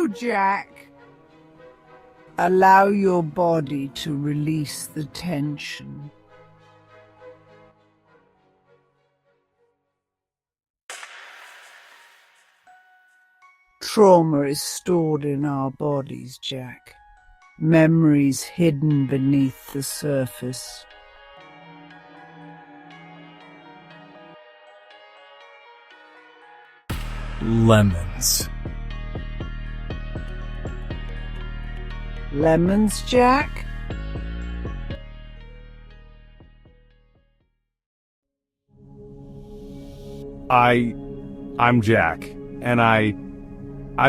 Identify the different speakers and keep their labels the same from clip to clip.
Speaker 1: Jack. Allow your body to release the tension. Trauma is stored in our bodies, Jack. Memories hidden beneath the surface.
Speaker 2: Lemons.
Speaker 1: Lemons, Jack?
Speaker 2: I'm Jack, and I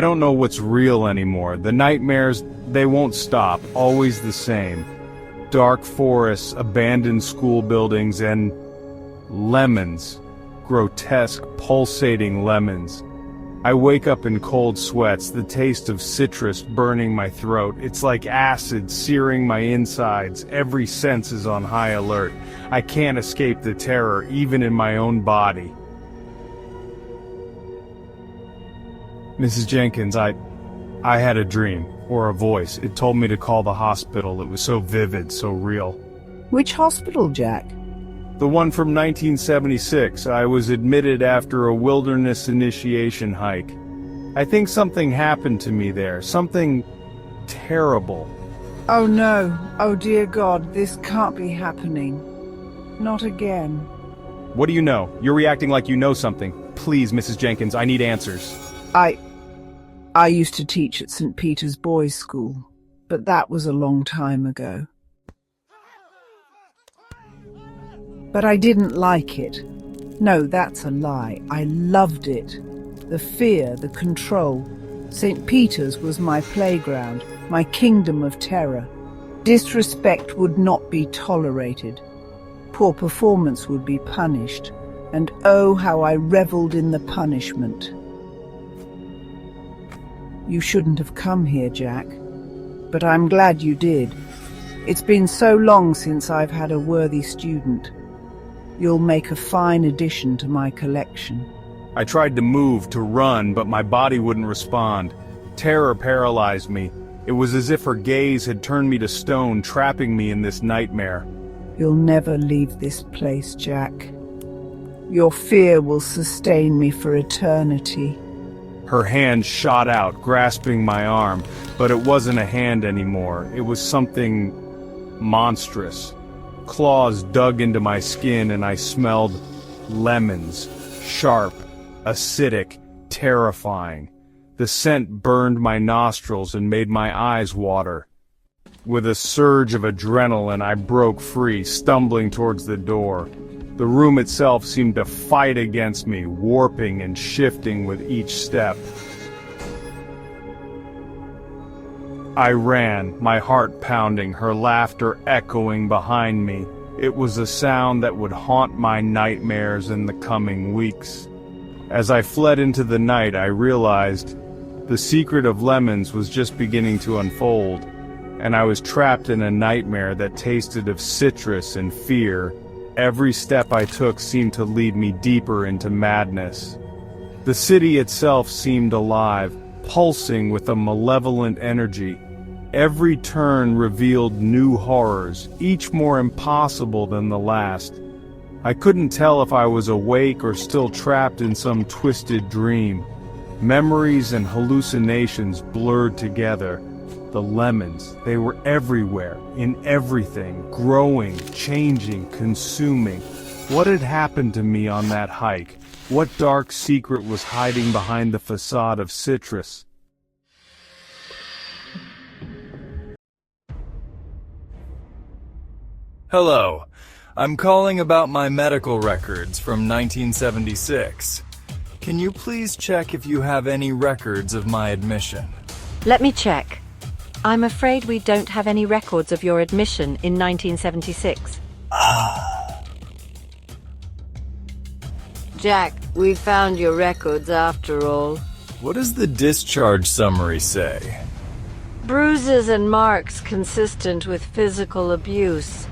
Speaker 2: don't know what's real anymore. The nightmares, they won't stop, always the same. Dark forests, abandoned school buildings, and lemons. Grotesque, pulsating lemons. I wake up in cold sweats, the taste of citrus burning my throat. It's like acid searing my insides. Every sense is on high alert. I can't escape the terror, even in my own body. Mrs. Jenkins, I had a dream, or a voice. It told me to call the hospital. It was so vivid, so real.
Speaker 1: Which hospital, Jack?
Speaker 2: The one from 1976. I was admitted after a wilderness initiation hike. I think something happened to me there, something terrible.
Speaker 1: Oh no, oh dear God, this can't be happening. Not again.
Speaker 2: What do you know? You're reacting like you know something. Please, Mrs. Jenkins, I need answers.
Speaker 1: I used to teach at St. Peter's Boys' School, but that was a long time ago. But I didn't like it. No, that's a lie. I loved it. The fear, the control. St. Peter's was my playground, my kingdom of terror. Disrespect would not be tolerated. Poor performance would be punished. And oh, how I reveled in the punishment. You shouldn't have come here, Jack. But I'm glad you did. It's been so long since I've had a worthy student. You'll make a fine addition to my collection.
Speaker 2: I tried to move, to run, but my body wouldn't respond. Terror paralyzed me. It was as if her gaze had turned me to stone, trapping me in this nightmare.
Speaker 1: You'll never leave this place, Jack. Your fear will sustain me for eternity.
Speaker 2: Her hand shot out, grasping my arm, but it wasn't a hand anymore. It was something monstrous. Claws dug into my skin and I smelled lemons. Sharp, acidic, terrifying. The scent burned my nostrils and made my eyes water. With a surge of adrenaline, I broke free, stumbling towards the door. The room itself seemed to fight against me, warping and shifting with each step. I ran, my heart pounding, her laughter echoing behind me. It was a sound that would haunt my nightmares in the coming weeks. As I fled into the night, I realized the secret of lemons was just beginning to unfold, and I was trapped in a nightmare that tasted of citrus and fear. Every step I took seemed to lead me deeper into madness. The city itself seemed alive, pulsing with a malevolent energy. Every turn revealed new horrors, each more impossible than the last. I couldn't tell if I was awake or still trapped in some twisted dream. Memories and hallucinations blurred together. The lemons, they were everywhere, in everything, growing, changing, consuming. What had happened to me on that hike? What dark secret was hiding behind the facade of citrus?
Speaker 3: Hello, I'm calling about my medical records from 1976. Can you please check if you have any records of my admission?
Speaker 4: Let me check. I'm afraid we don't have any records of your admission in 1976.
Speaker 5: Jack, we found your records after all.
Speaker 3: What does the discharge summary say?
Speaker 5: Bruises and marks consistent with physical abuse.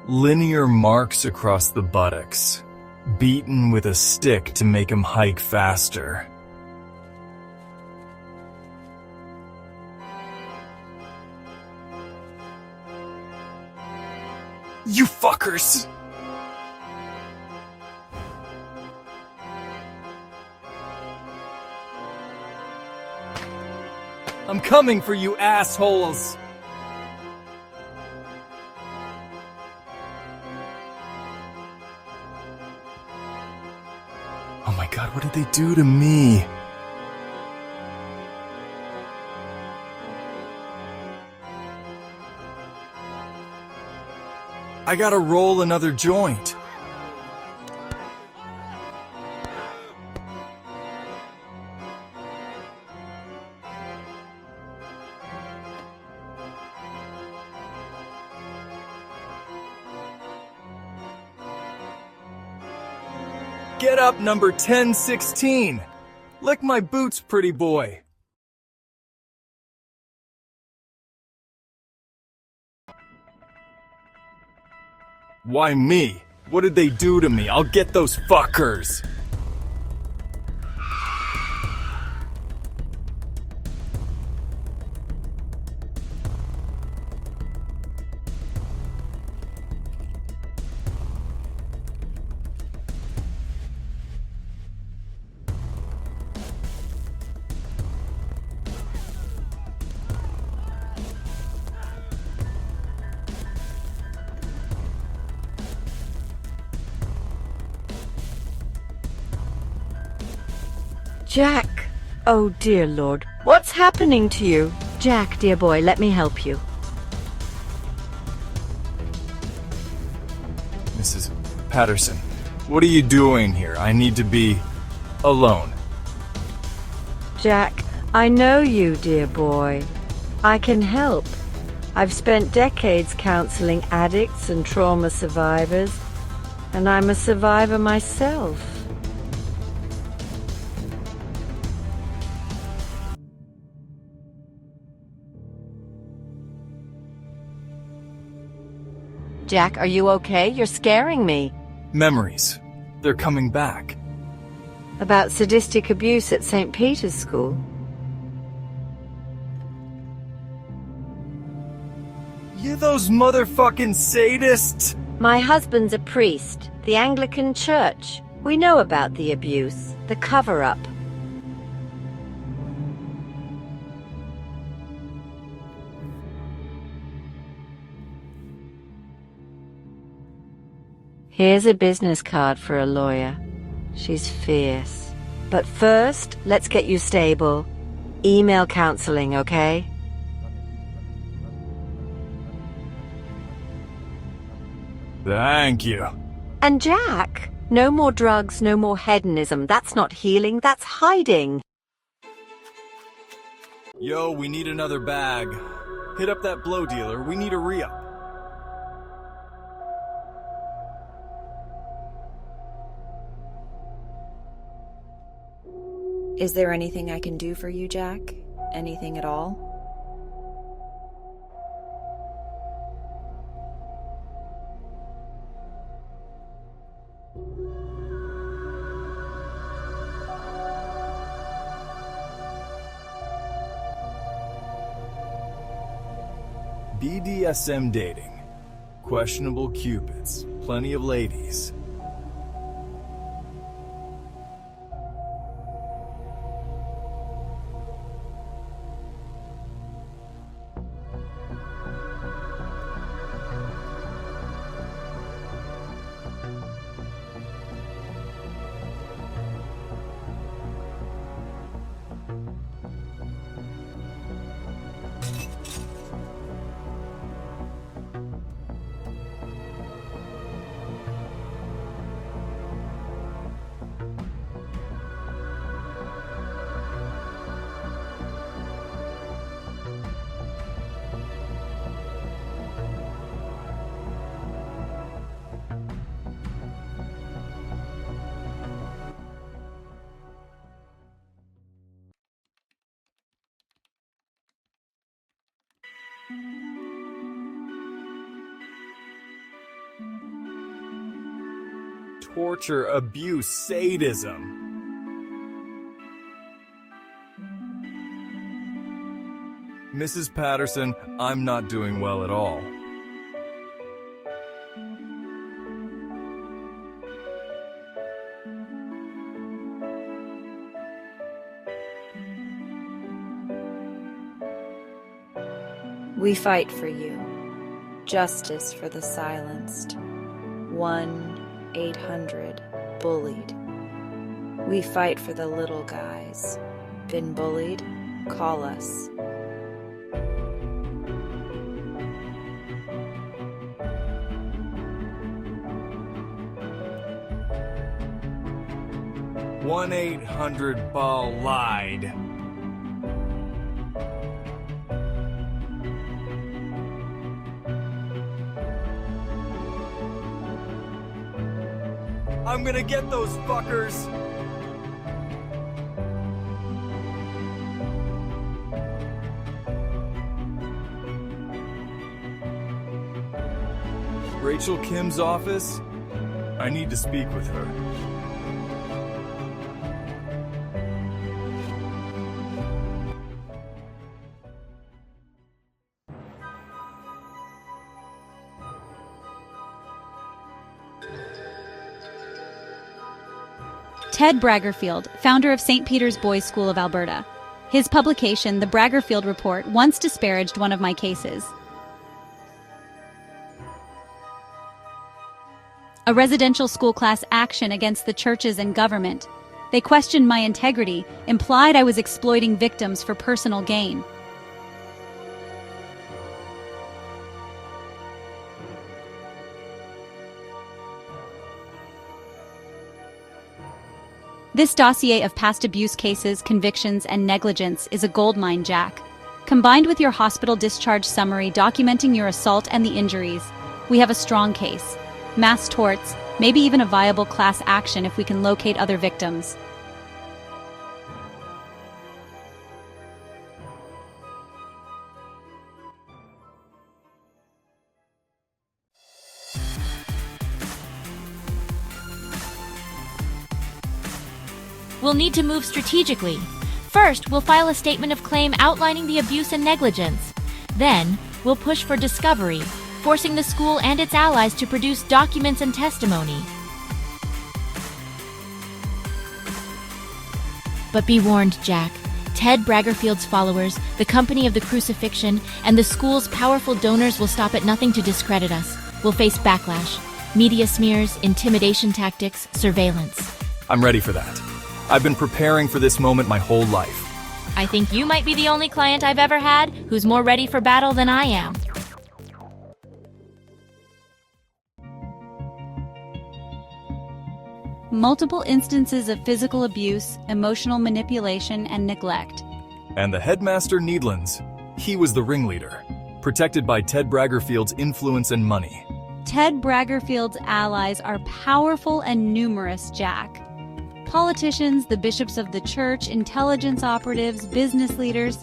Speaker 3: Linear marks across the buttocks, beaten with a stick to make him hike faster. You fuckers! I'm coming for you assholes! Oh my god, what did they do to me? I gotta roll another joint. Get up, number 1016. Lick my boots, pretty boy. Why me? What did they do to me? I'll get those fuckers.
Speaker 5: Jack! Oh dear Lord, what's happening to you?
Speaker 4: Jack, dear boy, let me help you.
Speaker 3: Mrs. Patterson, what are you doing here? I need to be alone.
Speaker 5: Jack, I know you, dear boy. I can help. I've spent decades counseling addicts and trauma survivors, and I'm a survivor myself.
Speaker 4: Jack, are you okay? You're scaring me.
Speaker 3: Memories. They're coming back.
Speaker 5: About sadistic abuse at St. Peter's School.
Speaker 3: You those motherfucking sadists!
Speaker 5: My husband's a priest, the Anglican Church. We know about the abuse, the cover-up. Here's a business card for a lawyer. She's fierce. But first, let's get you stable. Email counseling, okay?
Speaker 3: Thank you.
Speaker 5: And Jack, no more drugs, no more hedonism. That's not healing, that's hiding.
Speaker 3: Yo, we need another bag. Hit up that blow dealer. We need a re-up.
Speaker 6: Is there anything I can do for you, Jack? Anything at all?
Speaker 3: BDSM dating. Questionable cupids. Plenty of ladies. torture, abuse, sadism. Mrs. Patterson, I'm not doing well at all.
Speaker 6: We fight for you. Justice for the silenced. 1-800-BULLIED. We fight for the little guys. Been bullied? Call us.
Speaker 3: One 1-800-BULLIED. I'm gonna get those fuckers! Rachel Kim's office? I need to speak with her.
Speaker 7: Ted Braggerfield, founder of St. Peter's Boys' School of Alberta. His publication, The Braggerfield Report, once disparaged one of my cases. A residential school class action against the churches and government. They questioned my integrity, implied I was exploiting victims for personal gain. This dossier of past abuse cases, convictions, and negligence is a goldmine, Jack. Combined with your hospital discharge summary documenting your assault and the injuries, we have a strong case. Mass torts, maybe even a viable class action if we can locate other victims.
Speaker 8: We'll need to move strategically. First, we'll file a statement of claim outlining the abuse and negligence. Then, we'll push for discovery, forcing the school and its allies to produce documents and testimony. But be warned, Jack. Ted Braggerfield's followers, the Company of the Crucifixion, and the school's powerful donors will stop at nothing to discredit us. We'll face backlash, media smears, intimidation tactics, surveillance.
Speaker 3: I'm ready for that. I've been preparing for this moment my whole life.
Speaker 8: I think you might be the only client I've ever had who's more ready for battle than I am.
Speaker 7: Multiple instances of physical abuse, emotional manipulation, and neglect.
Speaker 3: And the headmaster Needlands, he was the ringleader, protected by Ted Braggerfield's influence and money.
Speaker 7: Ted Braggerfield's allies are powerful and numerous, Jack. Politicians, the bishops of the church, intelligence operatives, business leaders,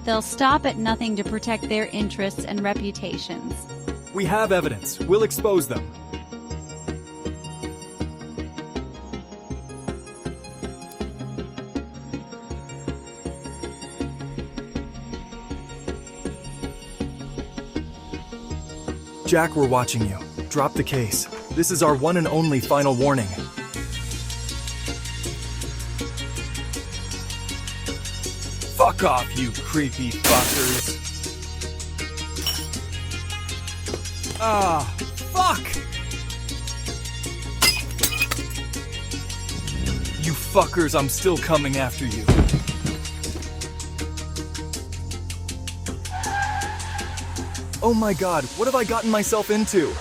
Speaker 7: they'll stop at nothing to protect their interests and reputations.
Speaker 3: We have evidence. We'll expose them. Jack, we're watching you. Drop the case. This is our one and only final warning. Fuck off, you creepy fuckers. Ah, fuck! You fuckers, I'm still coming after you. Oh my god, what have I gotten myself into?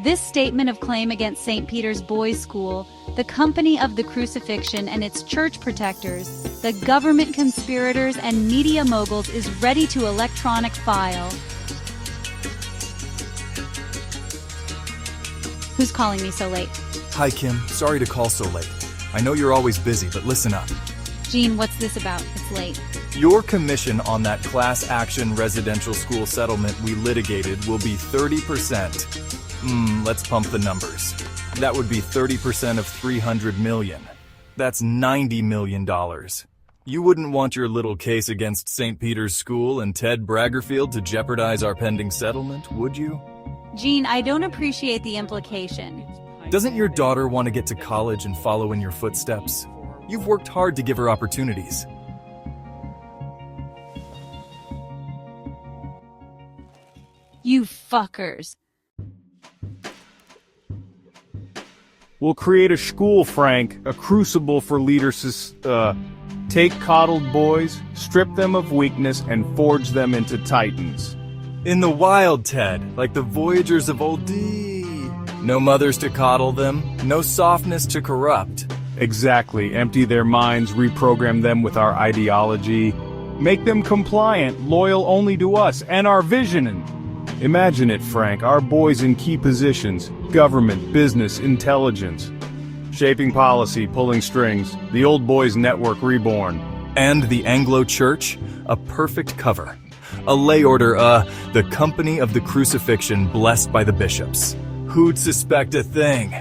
Speaker 7: This statement of claim against St. Peter's Boys' School, the Company of the Crucifixion and its church protectors, the government conspirators and media moguls is ready to electronic file. Who's calling me so late?
Speaker 3: Hi, Kim. Sorry to call so late. I know you're always busy, but listen up.
Speaker 7: Jean, what's this about? It's late.
Speaker 3: Your commission on that class action residential school settlement we litigated will be 30%. Let's pump the numbers. That would be 30% of 300 million. That's $90 million. You wouldn't want your little case against St. Peter's School and Ted Braggerfield to jeopardize our pending settlement, would you?
Speaker 7: Jean, I don't appreciate the implication.
Speaker 3: Doesn't your daughter want to get to college and follow in your footsteps? You've worked hard to give her opportunities.
Speaker 7: You fuckers.
Speaker 2: We'll create a school, Frank, a crucible for leaders take coddled boys, strip them of weakness, and forge them into titans.
Speaker 3: In the wild, Ted, like the Voyagers of Old D. No mothers to coddle them, no softness to corrupt.
Speaker 2: Exactly. Empty their minds, reprogram them with our ideology, make them compliant, loyal only to us and our vision. Imagine it, Frank, our boys in key positions, government, business, intelligence, shaping policy, pulling strings, the old boys network reborn.
Speaker 3: And the Anglo Church, a perfect cover. A lay order, the company of the crucifixion blessed by the bishops. Who'd suspect a thing?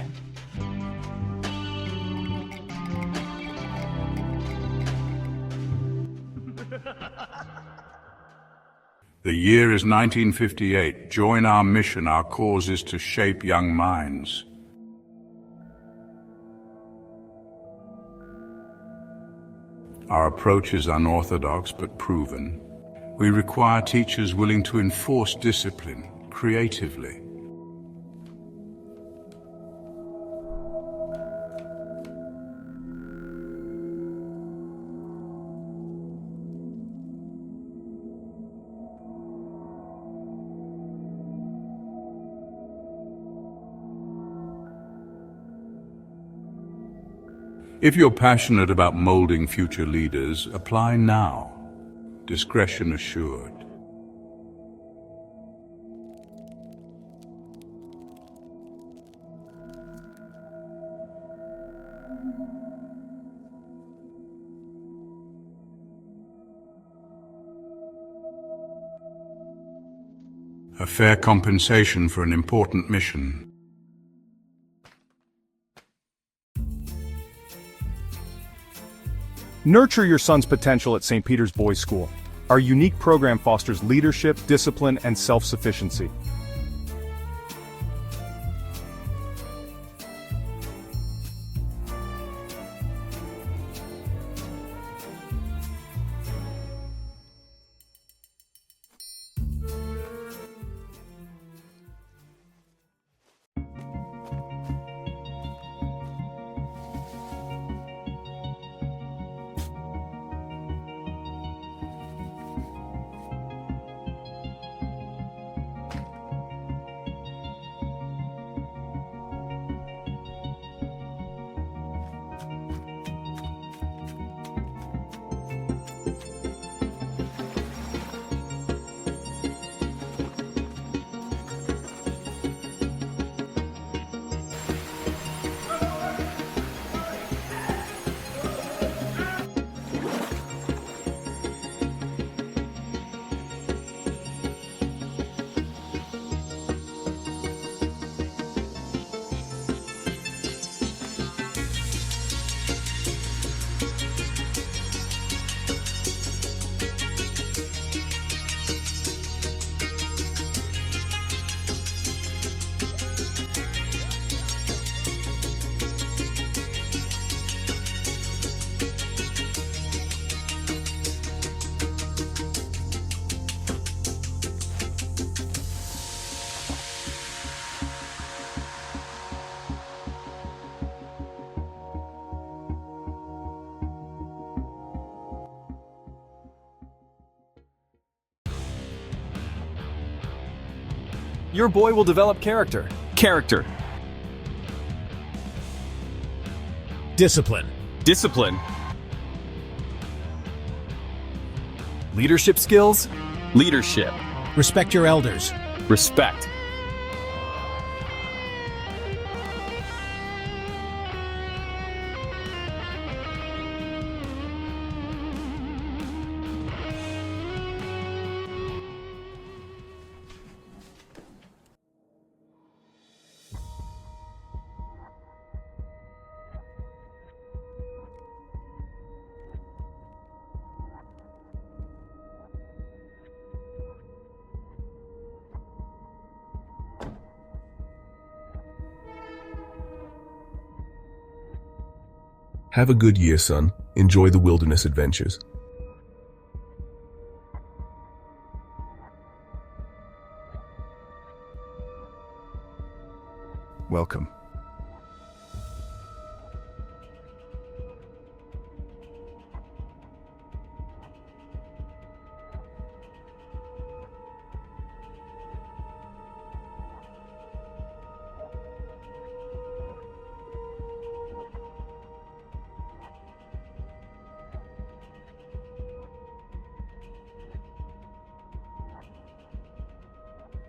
Speaker 9: The year is 1958. Join our mission. Our cause is to shape young minds. Our approach is unorthodox but proven. We require teachers willing to enforce discipline creatively. If you're passionate about molding future leaders, apply now. Discretion assured. A fair compensation for an important mission.
Speaker 2: Nurture your son's potential at St. Peter's Boys' School. Our unique program fosters leadership, discipline, and self-sufficiency.
Speaker 3: Your boy will develop character.
Speaker 2: Character.
Speaker 10: Discipline.
Speaker 2: Discipline.
Speaker 3: Leadership skills.
Speaker 2: Leadership.
Speaker 10: Respect your elders.
Speaker 2: Respect.
Speaker 11: Have a good year, son. Enjoy the wilderness adventures.
Speaker 2: Welcome.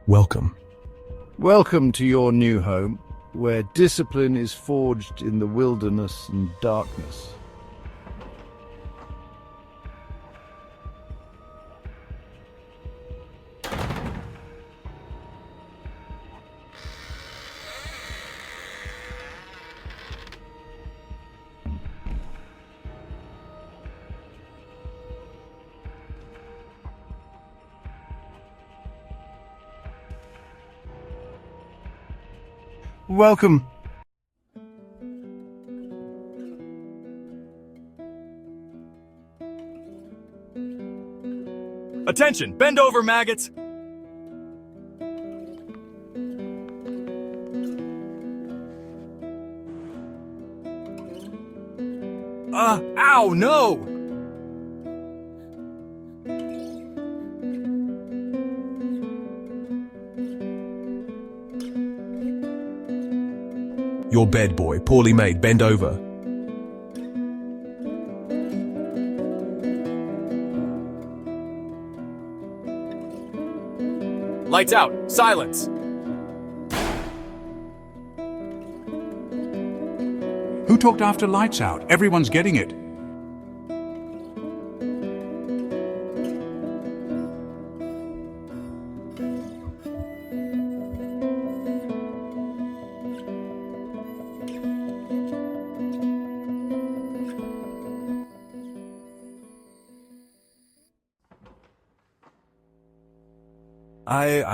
Speaker 11: Welcome.
Speaker 2: Welcome to your new home, where discipline is forged in the wilderness and darkness. Welcome.
Speaker 3: Attention! Bend over, maggots! Ow, no!
Speaker 11: Your bed, boy. Poorly made. Bend over.
Speaker 3: Lights out! Silence!
Speaker 9: Who talked after lights out? Everyone's getting it.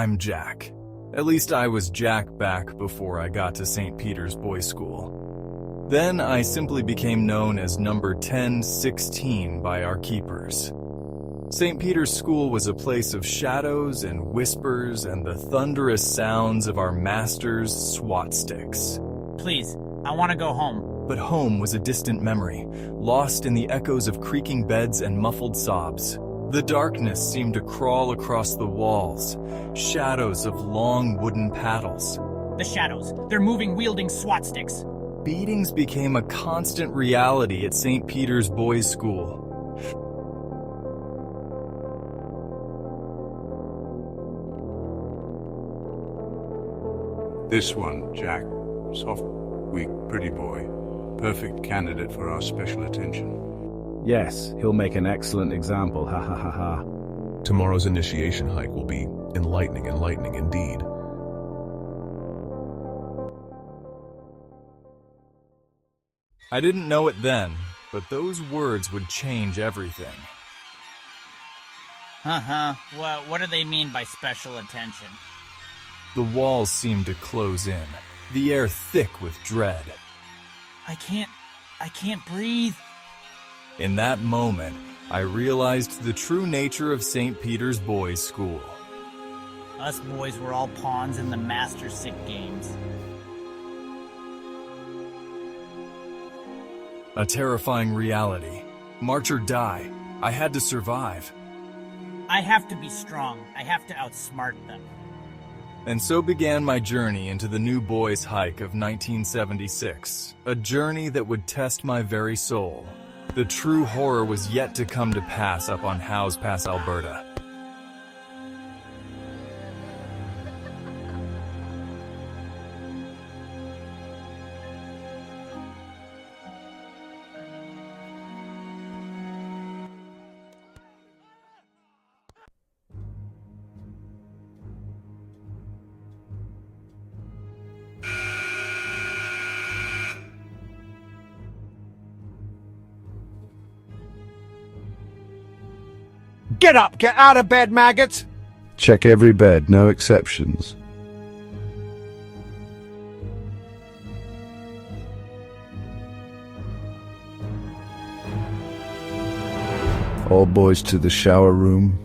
Speaker 3: I'm Jack. At least I was Jack back before I got to St. Peter's Boys' School. Then I simply became known as number 1016 by our keepers. St. Peter's School was a place of shadows and whispers and the thunderous sounds of our masters' SWAT sticks.
Speaker 12: Please, I want to go home.
Speaker 3: But home was a distant memory, lost in the echoes of creaking beds and muffled sobs. The darkness seemed to crawl across the walls, shadows of long wooden paddles.
Speaker 12: The shadows, they're moving wielding SWAT sticks.
Speaker 3: Beatings became a constant reality at St. Peter's Boys' School.
Speaker 9: This one, Jack. Soft, weak, pretty boy. Perfect candidate for our special attention.
Speaker 2: Yes, he'll make an excellent example, ha ha ha ha.
Speaker 11: Tomorrow's initiation hike will be enlightening indeed.
Speaker 3: I didn't know it then, but those words would change everything.
Speaker 12: Well, what do they mean by special attention?
Speaker 3: The walls seemed to close in, the air thick with dread.
Speaker 12: I can't breathe.
Speaker 3: In that moment, I realized the true nature of St. Peter's Boys' School.
Speaker 12: Us boys were all pawns in the master sick games.
Speaker 3: A terrifying reality. March or die. I had to survive.
Speaker 12: I have to be strong. I have to outsmart them.
Speaker 3: And so began my journey into the new boys' hike of 1976. A journey that would test my very soul. The true horror was yet to come to pass up on Howes Pass, Alberta.
Speaker 2: Get up! Get out of bed, maggots! Check every bed, no exceptions.
Speaker 13: All boys to the shower room.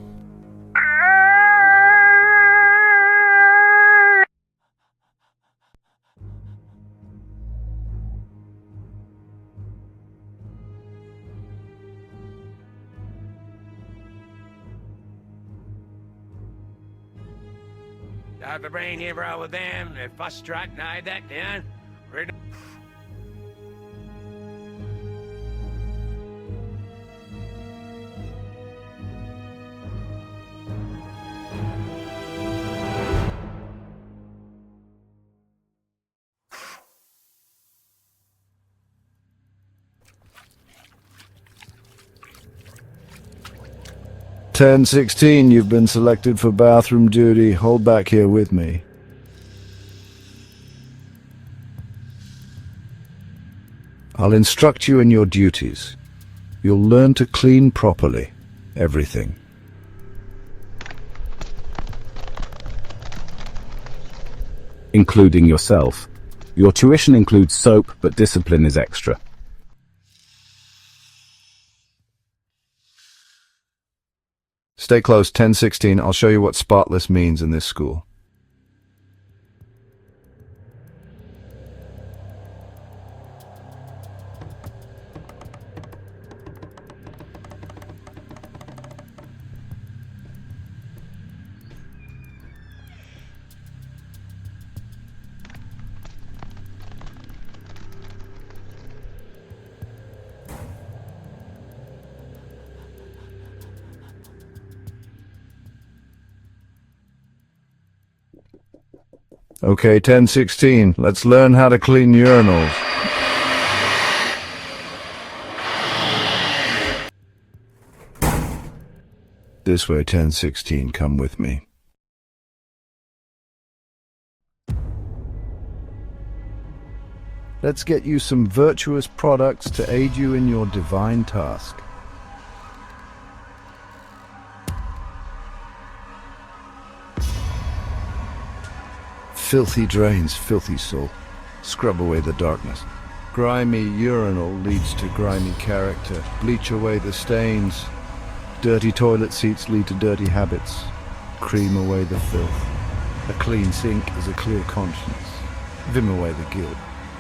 Speaker 14: Start the brain here, bro, with them. If first strike, now that down.
Speaker 13: Ten 16, you've been selected for bathroom duty. Hold back here with me. I'll instruct you in your duties. You'll learn to clean properly. Everything.
Speaker 15: Including yourself. Your tuition includes soap, but discipline is extra.
Speaker 13: Stay close, 10-16. I'll show you what spotless means in this school. Okay, 10-16. Let's learn how to clean urinals. This way, 10-16. Come with me. Let's get you some virtuous products to aid you in your divine task. Filthy drains, filthy soul. Scrub away the darkness. Grimy urinal leads to grimy character. Bleach away the stains. Dirty toilet seats lead to dirty habits. Cream away the filth. A clean sink is a clear conscience. Vim away the guilt.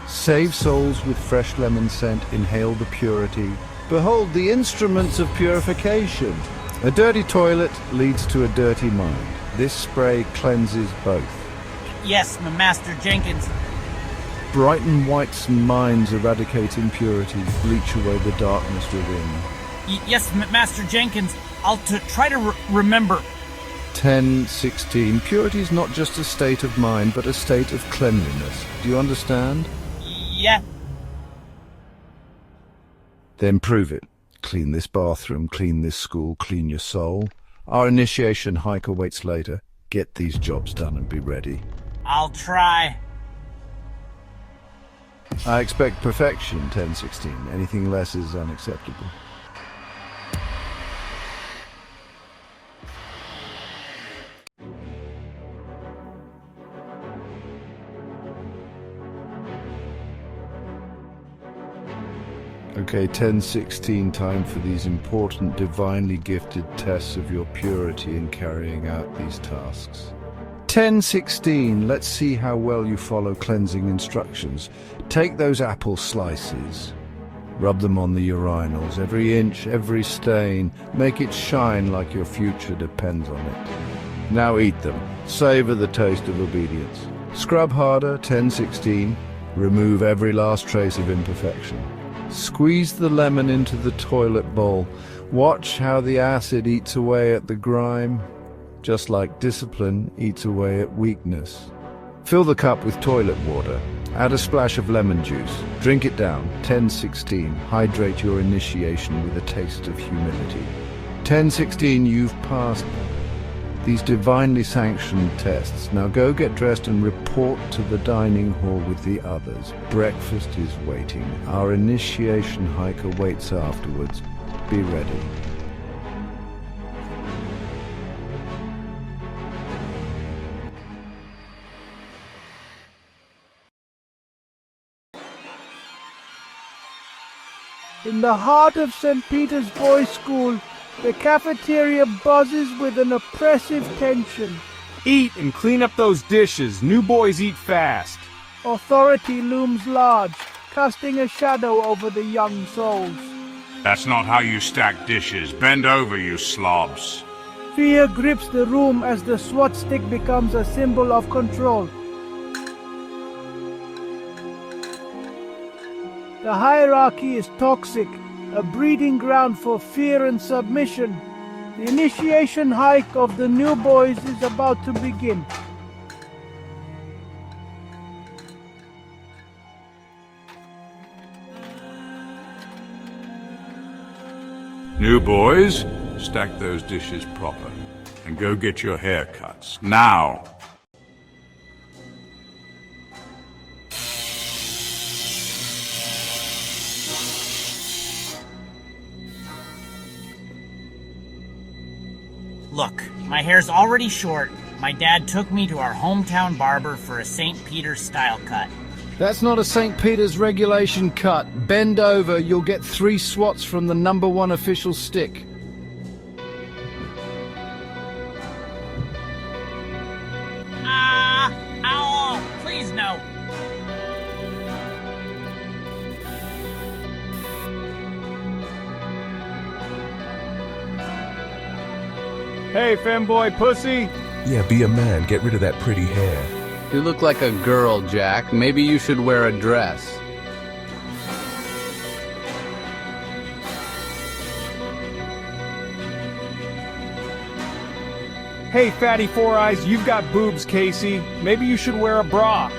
Speaker 13: Save souls with fresh lemon scent. Inhale the purity. Behold the instruments of purification. A dirty toilet leads to a dirty mind. This spray cleanses both.
Speaker 12: Yes, Master Jenkins.
Speaker 13: Brighten whites and minds, eradicate impurities, bleach away the darkness within.
Speaker 12: Yes, Master Jenkins. I'll try to remember.
Speaker 13: 10-16. Purity is not just a state of mind, but a state of cleanliness. Do you understand?
Speaker 12: Yeah.
Speaker 13: Then prove it. Clean this bathroom, clean this school, clean your soul. Our initiation hike awaits later. Get these jobs done and be ready.
Speaker 12: I'll try.
Speaker 13: I expect perfection, 10-16. Anything less is unacceptable. Okay, 10-16, time for these important, divinely gifted tests of your purity in carrying out these tasks. 10-16, let's see how well you follow cleansing instructions. Take those apple slices, rub them on the urinals, every inch, every stain, make it shine like your future depends on it. Now eat them, savor the taste of obedience. Scrub harder, 10-16, remove every last trace of imperfection. Squeeze the lemon into the toilet bowl. Watch how the acid eats away at the grime, just like discipline eats away at weakness. Fill the cup with toilet water. Add a splash of lemon juice. Drink it down. 10-16. Hydrate your initiation with a taste of humility. 10-16. You've passed these divinely sanctioned tests. Now go get dressed and report to the dining hall with the others. Breakfast is waiting. Our initiation hike awaits afterwards. Be ready.
Speaker 1: In the heart of St. Peter's Boys' School,
Speaker 16: The cafeteria buzzes with an oppressive tension.
Speaker 2: Eat and clean up those dishes. New boys eat fast.
Speaker 16: Authority looms large, casting a shadow over the young souls.
Speaker 9: That's not how you stack dishes. Bend over, you slobs.
Speaker 16: Fear grips the room as the SWAT stick becomes a symbol of control. The hierarchy is toxic, a breeding ground for fear and submission. The initiation hike of the new boys is about to begin.
Speaker 9: New boys, stack those dishes proper and go get your haircuts. Now!
Speaker 12: Look, my hair's already short. My dad took me to our hometown barber for a St. Peter's style cut.
Speaker 13: That's not a St. Peter's regulation cut. Bend over, you'll get 3 swats from the #1 official stick.
Speaker 12: Ow! Please no!
Speaker 2: Hey, femboy pussy!
Speaker 11: Yeah, be a man. Get rid of that pretty hair.
Speaker 17: You look like a girl, Jack. Maybe you should wear a dress.
Speaker 2: Hey, fatty four eyes, you've got boobs, Casey. Maybe you should wear a bra.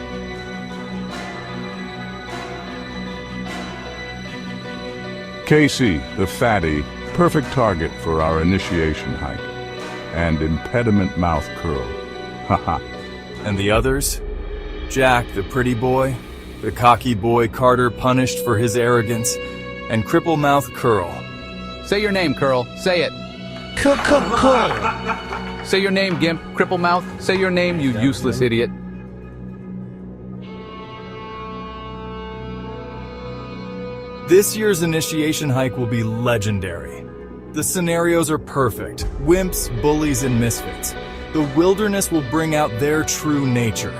Speaker 9: Casey, the fatty, perfect target for our initiation hike. And impediment mouth curl. Haha.
Speaker 3: And the others? Jack, the pretty boy, the cocky boy Carter punished for his arrogance, and Cripple Mouth Curl.
Speaker 17: Say your name, Curl. Say it.
Speaker 16: Curl.
Speaker 17: Say your name, Gimp. Cripple Mouth. Say your name, you useless idiot.
Speaker 3: This year's initiation hike will be legendary. The scenarios are perfect. Wimps, bullies, and misfits. The wilderness will bring out their true nature.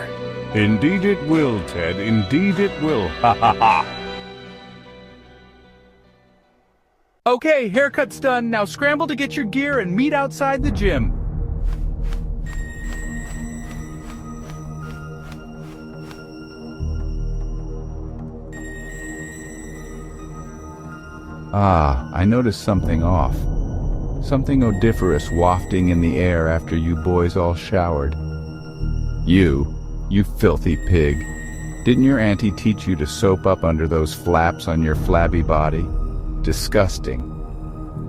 Speaker 9: Indeed it will, Ted. Indeed it will. Ha ha ha.
Speaker 2: Okay, haircut's done. Now scramble to get your gear and meet outside the gym.
Speaker 13: Ah, I noticed something off. Something odoriferous wafting in the air after you boys all showered. You filthy pig. Didn't your auntie teach you to soap up under those flaps on your flabby body? Disgusting.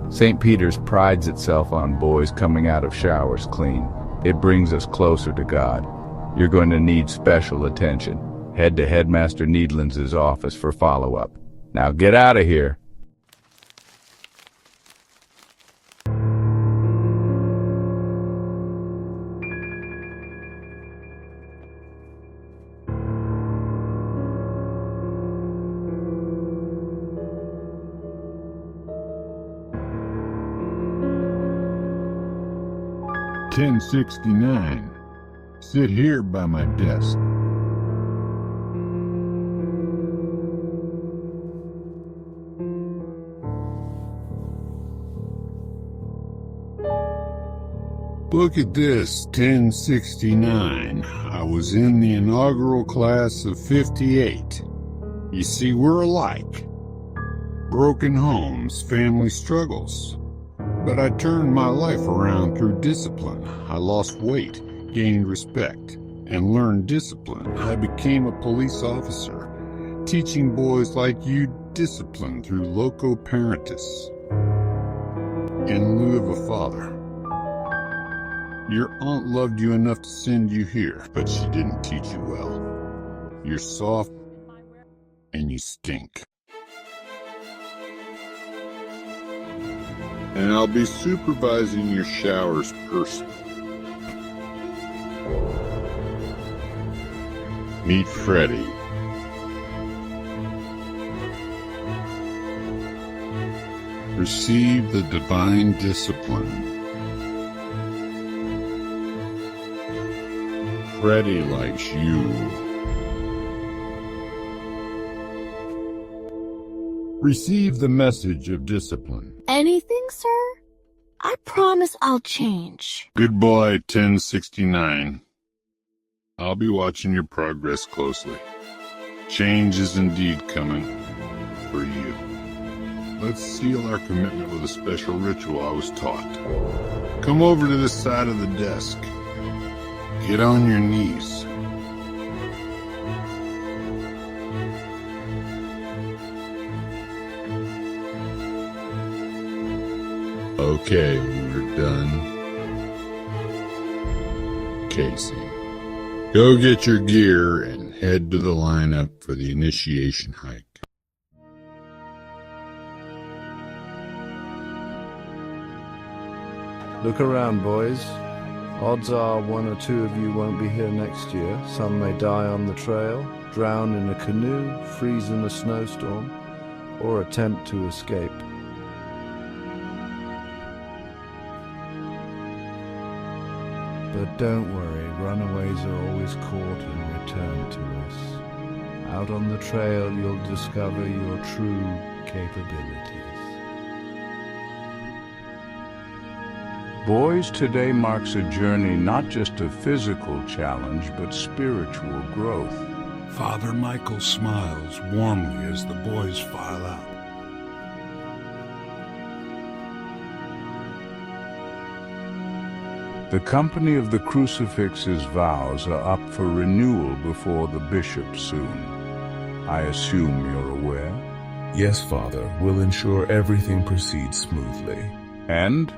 Speaker 13: St. Peter's prides itself on boys coming out of showers clean. It brings us closer to God. You're going to need special attention. Head to Headmaster Needlands' office for follow-up. Now get out of here.
Speaker 18: "1069. Sit here by my desk." "Look at this, 1069. I was in the inaugural class of 58. You see, we're alike. Broken homes, family struggles. But I turned my life around through discipline. I lost weight, gained respect, and learned discipline. I became a police officer, teaching boys like you discipline through loco parentis, in lieu of a father. Your aunt loved you enough to send you here, but she didn't teach you well. You're soft, and you stink. And I'll be supervising your showers personally. Meet Freddie. Receive the divine discipline. Freddy likes you. Receive the message of discipline.
Speaker 19: Anything, sir? I promise I'll change.
Speaker 18: Good boy, 1069. I'll be watching your progress closely. Change is indeed coming for you. Let's seal our commitment with a special ritual I was taught. Come over to this side of the desk. Get on your knees. Okay, we're done. Casey, go get your gear and head to the lineup for the initiation hike.
Speaker 13: Look around, boys. Odds are one or two of you won't be here next year. Some may die on the trail, drown in a canoe, freeze in a snowstorm, or attempt to escape. But don't worry, runaways are always caught and returned to us. Out on the trail, you'll discover your true capabilities.
Speaker 9: Boys, today marks a journey not just of physical challenge, but spiritual growth.
Speaker 18: Father Michael smiles warmly as the boys file out.
Speaker 9: The company of the Crucifix's vows are up for renewal before the bishop soon. I assume you're aware?
Speaker 11: Yes, Father. We'll ensure everything proceeds smoothly.
Speaker 9: And,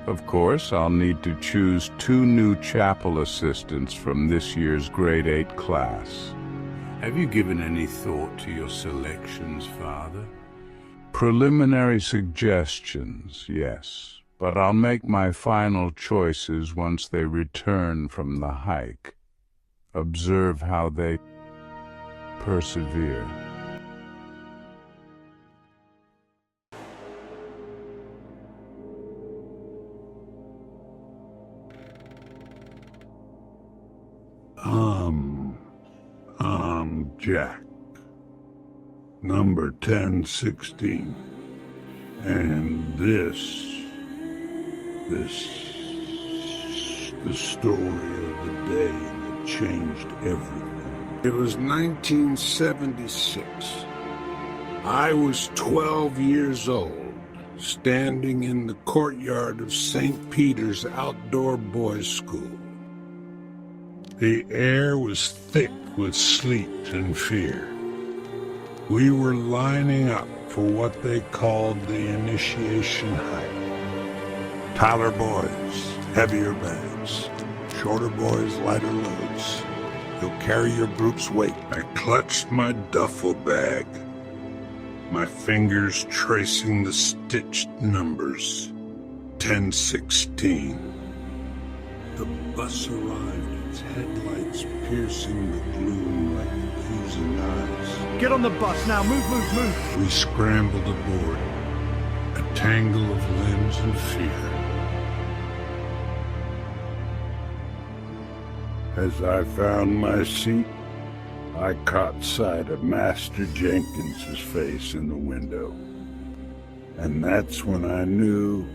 Speaker 9: of course, I'll need to choose 2 new chapel assistants from this year's grade 8 class. Have you given any thought to your selections, Father? Preliminary suggestions, yes. But I'll make my final choices once they return from the hike. Observe how they persevere.
Speaker 18: Jack. Number 1016. And this the story of the day that changed everything. It was 1976. I was 12 years old, standing in the courtyard of St. Peter's Outdoor Boys School. The air was thick with sleet and fear. We were lining up for what they called the initiation hike. Taller boys, heavier bags. Shorter boys, lighter loads. You'll carry your group's weight. I clutched my duffel bag, my fingers tracing the stitched numbers. 1016. The bus arrived, its headlights piercing the gloom like accusing eyes.
Speaker 16: Get on the bus now, move.
Speaker 18: We scrambled aboard, a tangle of limbs and fear. As I found my seat, I caught sight of Master Jenkins's face in the window. And that's when I knew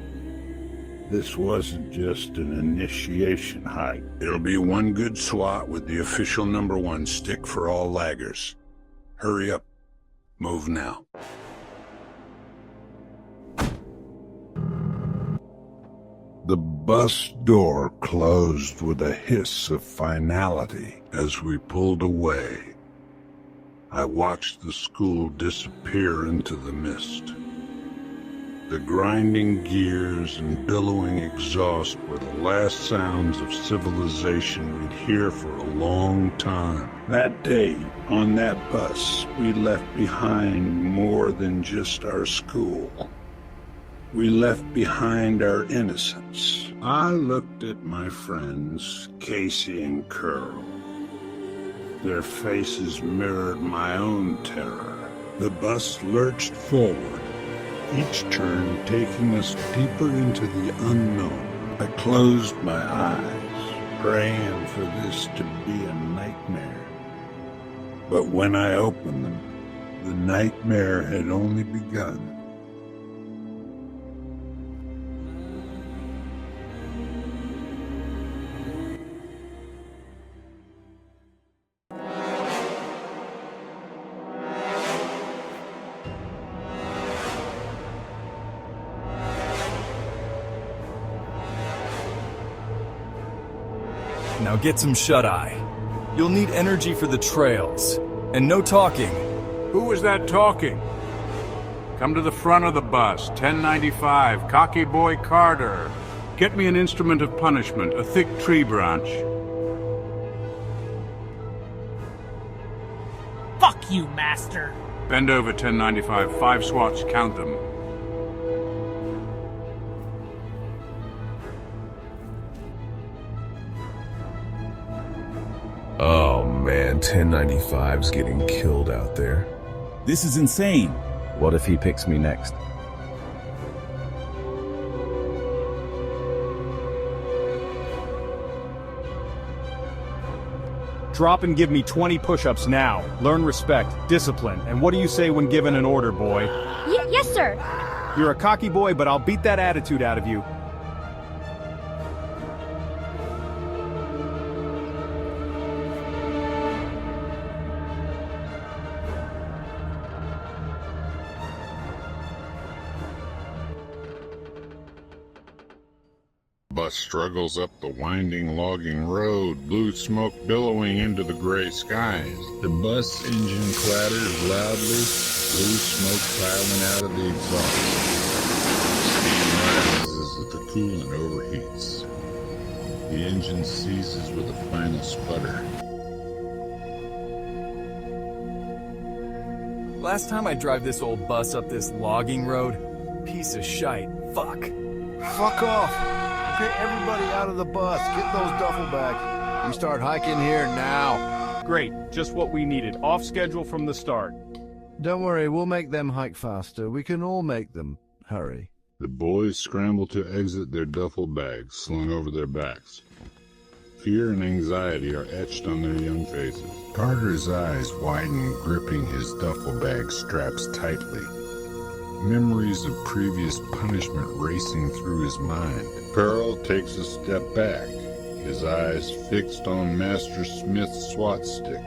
Speaker 18: this wasn't just an initiation hike. It'll be one good swat with the official #1 stick for all laggers. Hurry up. Move now. The bus door closed with a hiss of finality as we pulled away. I watched the school disappear into the mist. The grinding gears and billowing exhaust were the last sounds of civilization we'd hear for a long time. That day, on that bus, we left behind more than just our school. We left behind our innocence. I looked at my friends, Casey and Curl. Their faces mirrored my own terror. The bus lurched forward, each turn taking us deeper into the unknown. I closed my eyes, praying for this to be a nightmare. But when I opened them, the nightmare had only begun.
Speaker 3: Now get some shut-eye. You'll need energy for the trails. And no talking.
Speaker 9: Who was that talking? Come to the front of the bus, 1095, Cocky Boy Carter. Get me an instrument of punishment, a thick tree branch.
Speaker 12: Fuck you, master!
Speaker 9: Bend over, 1095, 5 swats, count them.
Speaker 11: Oh man, 1095's getting killed out there.
Speaker 15: This is insane. What if he picks me next?
Speaker 2: Drop and give me 20 push-ups now. Learn respect, discipline, and what do you say when given an order, boy?
Speaker 20: Yes, sir.
Speaker 2: You're a cocky boy, but I'll beat that attitude out of you.
Speaker 18: Bus struggles up the winding logging road, blue smoke billowing into the gray skies. The bus engine clatters loudly, blue smoke piling out of the exhaust. Steam rises as the coolant overheats. The engine seizes with a final sputter.
Speaker 3: Last time I drive this old bus up this logging road, piece of shite. Fuck.
Speaker 13: Fuck off! Okay, everybody out of the bus. Get those duffel bags. We start hiking here now.
Speaker 2: Great, just what we needed. Off schedule from the start.
Speaker 13: Don't worry, we'll make them hike faster. We can all make them. Hurry.
Speaker 18: The boys scramble to exit their duffel bags slung over their backs. Fear and anxiety are etched on their young faces. Carter's eyes widen, gripping his duffel bag straps tightly. Memories of previous punishment racing through his mind. Pearl takes a step back, his eyes fixed on Master Smith's SWAT stick,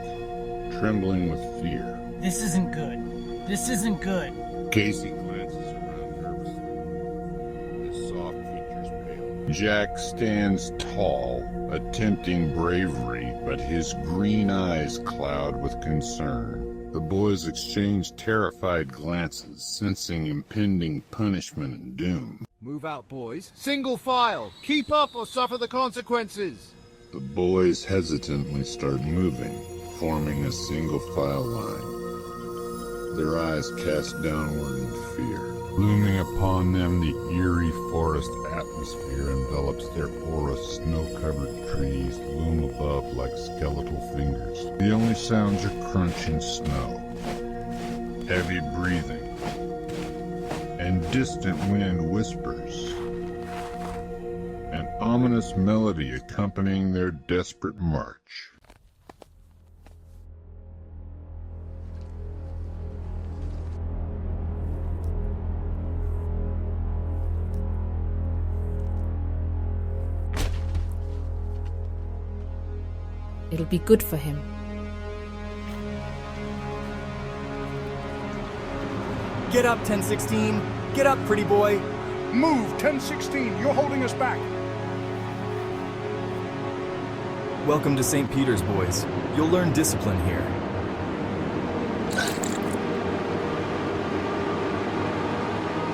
Speaker 18: trembling with fear.
Speaker 12: This isn't good. This isn't good.
Speaker 18: Casey glances around nervously, his soft features pale. Jack stands tall, attempting bravery, but his green eyes cloud with concern. The boys exchange terrified glances, sensing impending punishment and doom.
Speaker 13: Move out, boys. Single file. Keep up or suffer the consequences.
Speaker 18: The boys hesitantly start moving, forming a single file line. Their eyes cast downward in fear. Looming upon them, the eerie forest atmosphere envelops their aura. Snow-covered trees loom above like skeletal fingers. The only sounds are crunching snow, heavy breathing, and distant wind whispers. An ominous melody accompanying their desperate march.
Speaker 21: It'll be good for him.
Speaker 3: Get up, 1016. Get up, pretty boy.
Speaker 2: Move, 1016. You're holding us back.
Speaker 3: Welcome to St. Peter's, boys. You'll learn discipline here.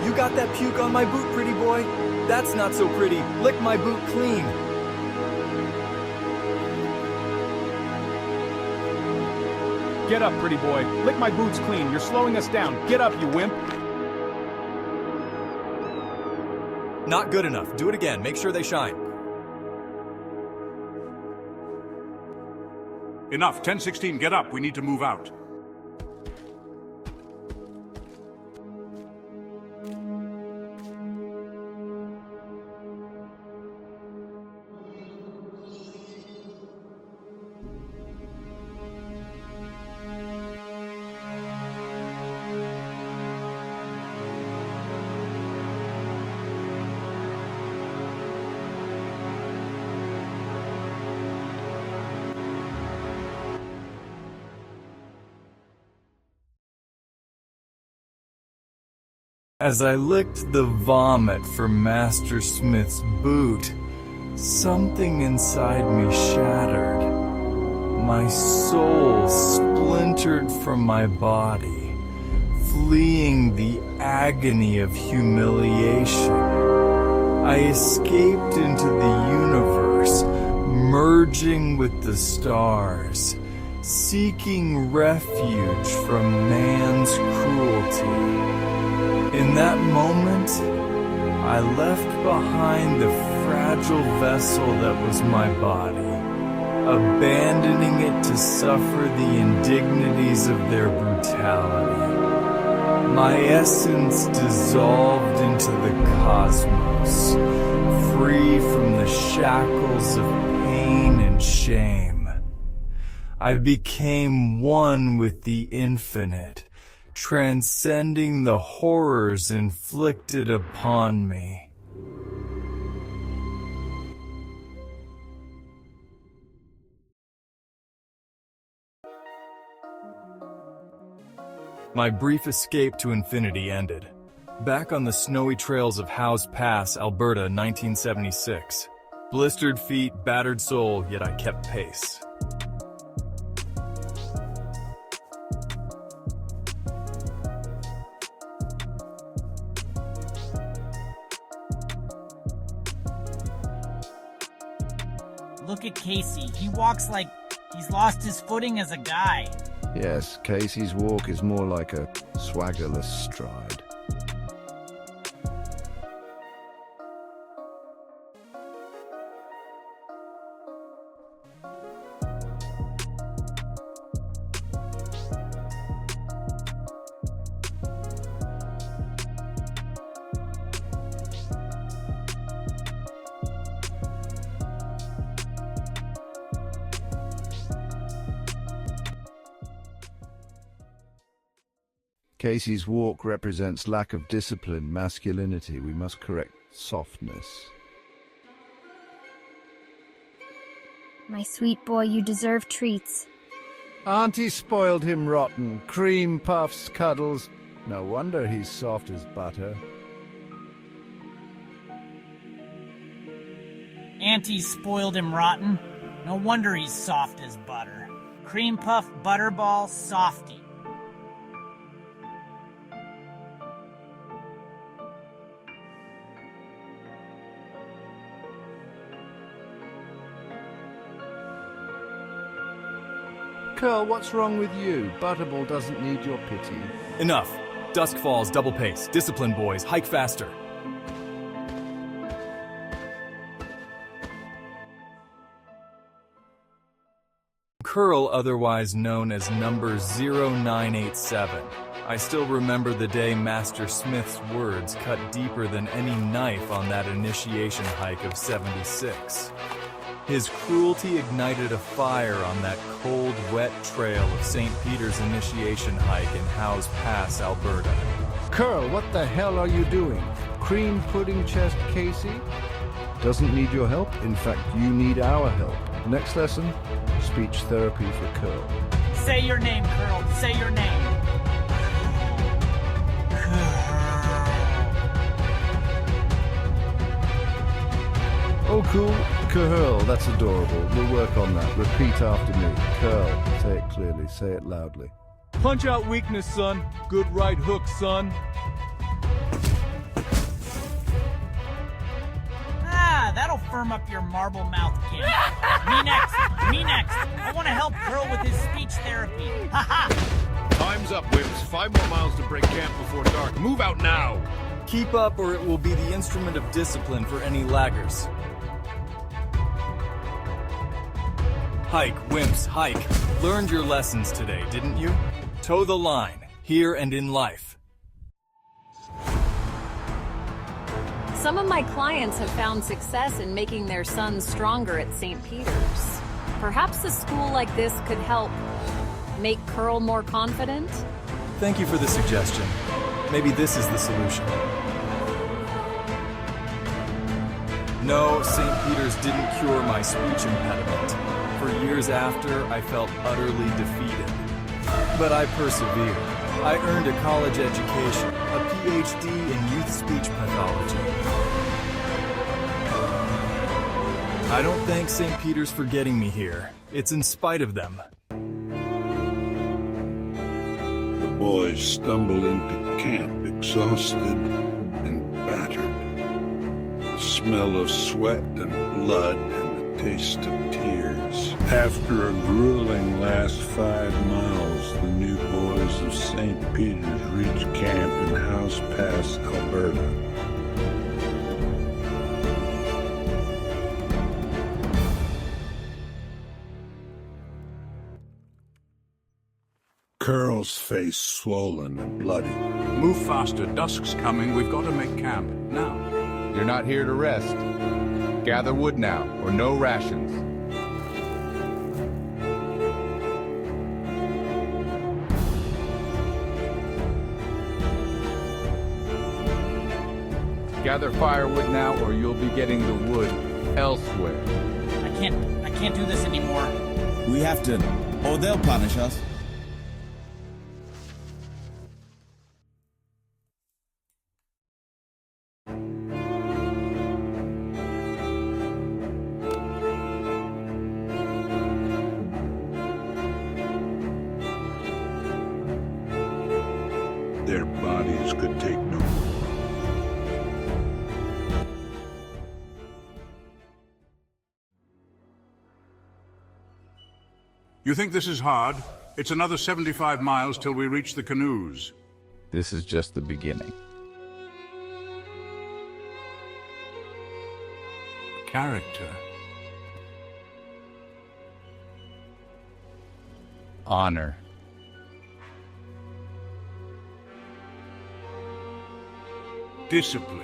Speaker 3: You got that puke on my boot, pretty boy? That's not so pretty. Lick my boot clean.
Speaker 2: Get up, pretty boy. Lick my boots clean. You're slowing us down. Get up, you wimp.
Speaker 3: Not good enough. Do it again. Make sure they shine.
Speaker 9: Enough. 1016, get up. We need to move out.
Speaker 3: As I licked the vomit from Master Smith's boot, something inside me shattered. My soul splintered from my body, fleeing the agony of humiliation. I escaped into the universe, merging with the stars, seeking refuge from man's cruelty. In that moment, I left behind the fragile vessel that was my body, abandoning it to suffer the indignities of their brutality. My essence dissolved into the cosmos, free from the shackles of pain and shame. I became one with the infinite, transcending the horrors inflicted upon me. My brief escape to infinity ended. Back on the snowy trails of Howes Pass, Alberta, 1976. Blistered feet, battered soul, yet I kept pace.
Speaker 12: Look at Casey. He walks like he's lost his footing as a guy.
Speaker 13: Yes, Casey's walk is more like a swaggerless stride. Casey's walk represents lack of discipline, masculinity. We must correct softness.
Speaker 20: My sweet boy, you deserve treats.
Speaker 13: Auntie spoiled him rotten. Cream puffs, cuddles. No wonder he's soft as butter.
Speaker 12: Auntie spoiled him rotten. No wonder he's soft as butter. Cream puff, butterball, softy.
Speaker 13: Curl, what's wrong with you? Butterball doesn't need your pity.
Speaker 3: Enough. Dusk falls, double pace. Discipline, boys. Hike faster. Curl, otherwise known as number 0987. I still remember the day Master Smith's words cut deeper than any knife on that initiation hike of 76. His cruelty ignited a fire on that cold, wet trail of St. Peter's initiation hike in Howes Pass, Alberta.
Speaker 13: Curl, what the hell are you doing? Cream pudding chest Casey? Doesn't need your help. In fact, you need our help. Next lesson, speech therapy for Curl.
Speaker 12: Say your name, Curl. Say your name.
Speaker 13: Oh, cool. Curl, that's adorable. We'll work on that. Repeat after me. Curl. Say it clearly. Say it loudly.
Speaker 2: Punch out weakness, son. Good right hook, son.
Speaker 12: Ah, that'll firm up your marble mouth, kid. Me next. Me next. I want to help Curl with his speech therapy. Ha ha!
Speaker 11: Time's up, Wimps. 5 more miles to break camp before dark. Move out now!
Speaker 3: Keep up or it will be the instrument of discipline for any laggers. Hike, Wimps, hike. Learned your lessons today, didn't you? Toe the line, here and in life.
Speaker 22: Some of my clients have found success in making their sons stronger at St. Peter's. Perhaps a school like this could help make Curl more confident?
Speaker 3: Thank you for the suggestion. Maybe this is the solution. No, St. Peter's didn't cure my speech impediment. For years after, I felt utterly defeated. But I persevered. I earned a college education. a PhD in youth speech pathology. I don't thank St. Peter's for getting me here. It's in spite of them.
Speaker 9: The boys stumble into camp exhausted and battered. The smell of sweat and blood and the taste of tears. After a grueling last 5 miles, the new boys of St. Peter's reach camp in House Pass, Alberta. Curl's face swollen and bloody.
Speaker 4: Move faster. Dusk's coming. We've got to make camp. Now.
Speaker 5: You're not here to rest. Gather wood now, or no rations. Gather firewood now, or you'll be getting the wood elsewhere.
Speaker 12: I can't do this anymore.
Speaker 23: We have to, or they'll punish us.
Speaker 9: Their bodies could take no more.
Speaker 4: You think this is hard? It's another 75 miles till we reach the canoes.
Speaker 5: This is just the beginning.
Speaker 4: Character.
Speaker 5: Honor.
Speaker 4: Discipline.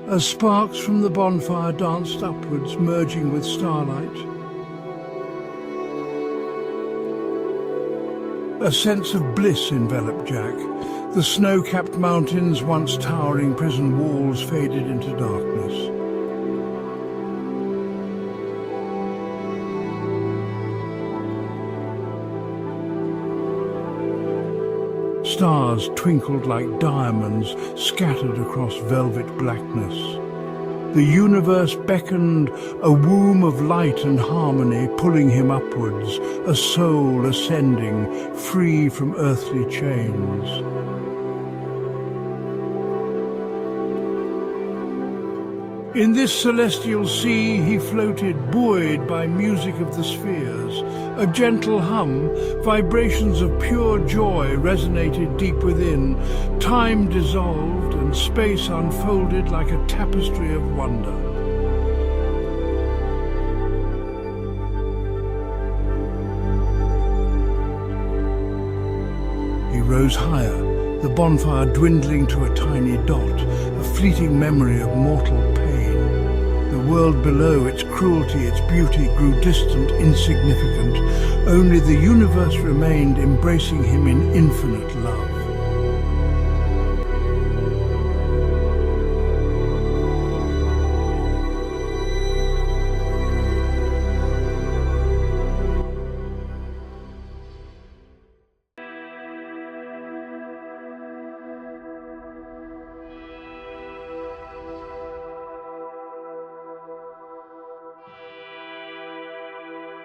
Speaker 24: As sparks from the bonfire danced upwards, merging with starlight, a sense of bliss enveloped Jack. The snow-capped mountains, once towering prison walls, faded into darkness. Stars twinkled like diamonds scattered across velvet blackness. The universe beckoned, a womb of light and harmony pulling him upwards, a soul ascending, free from earthly chains. In this celestial sea he floated, buoyed by music of the spheres. A gentle hum, vibrations of pure joy resonated deep within. Time dissolved and space unfolded like a tapestry of wonder. He rose higher, the bonfire dwindling to a tiny dot, a fleeting memory of mortal pain. The world below, its cruelty, its beauty, grew distant, insignificant. Only the universe remained, embracing him in infinite love.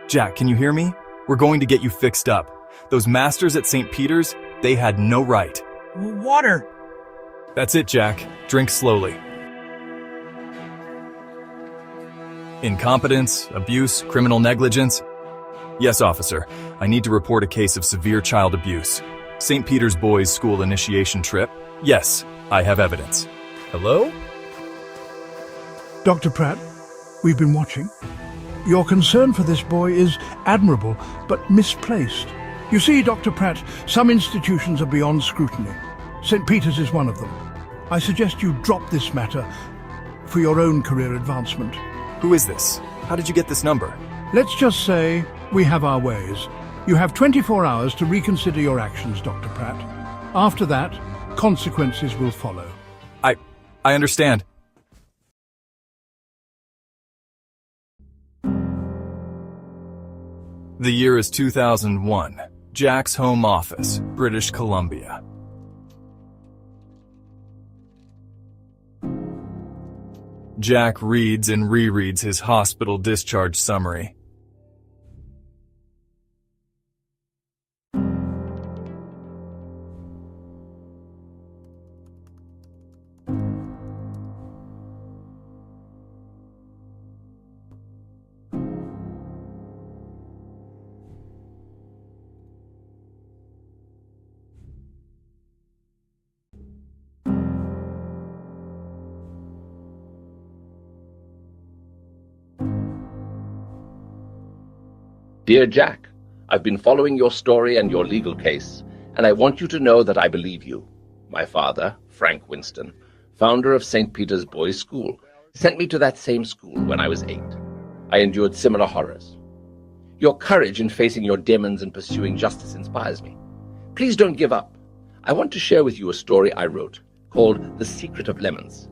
Speaker 3: Jack, can you hear me? We're going to get you fixed up. Those masters at St. Peter's, they had no right.
Speaker 12: Water!
Speaker 3: That's it, Jack. Drink slowly. Incompetence, abuse, criminal negligence. Yes, officer. I need to report a case of severe child abuse. St. Peter's Boys' School initiation trip. Yes, I have evidence. Hello?
Speaker 24: Dr. Pratt, we've been watching. Your concern for this boy is admirable, but misplaced. You see, Dr. Pratt, some institutions are beyond scrutiny. St. Peter's is one of them. I suggest you drop this matter for your own career advancement.
Speaker 3: Who is this? How did you get this number?
Speaker 24: Let's just say we have our ways. You have 24 hours to reconsider your actions, Dr. Pratt. After that, consequences will follow.
Speaker 3: I understand. The year is 2001. Jack's home office, British Columbia. Jack reads and rereads his hospital discharge summary.
Speaker 6: Dear Jack, I've been following your story and your legal case, and I want you to know that I believe you. My father, Frank Winston, founder of St. Peter's Boys' School, sent me to that same school when I was 8. I endured similar horrors. Your courage in facing your demons and pursuing justice inspires me. Please don't give up. I want to share with you a story I wrote called The Secret of Lemons.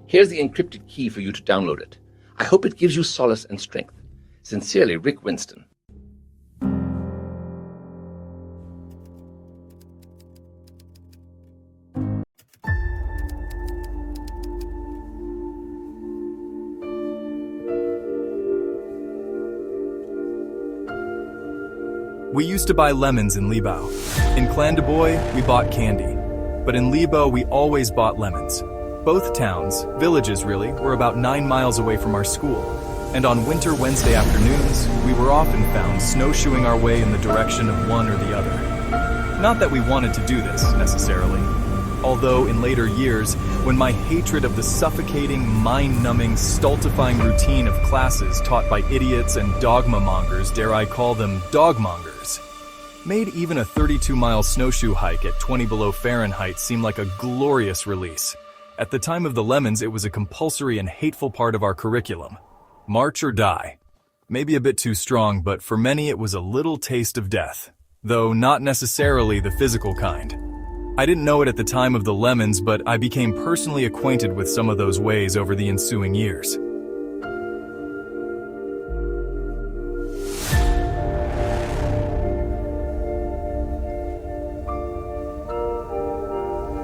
Speaker 6: Here's the encrypted key for you to download it. I hope it gives you solace and strength. Sincerely, Rick Winston.
Speaker 3: We used to buy lemons in Libau. In Clandeboye, we bought candy. But in Libau, we always bought lemons. Both towns, villages really, were about 9 miles away from our school. And on winter Wednesday afternoons, we were often found snowshoeing our way in the direction of one or the other. Not that we wanted to do this, necessarily. Although in later years, when my hatred of the suffocating, mind-numbing, stultifying routine of classes taught by idiots and dogma-mongers, dare I call them dog-mongers, made even a 32-mile snowshoe hike at 20 below Fahrenheit seem like a glorious release. At the time of the lemons, it was a compulsory and hateful part of our curriculum. March or die. Maybe a bit too strong, but for many it was a little taste of death, though not necessarily the physical kind. I didn't know it at the time of the lemons, but I became personally acquainted with some of those ways over the ensuing years.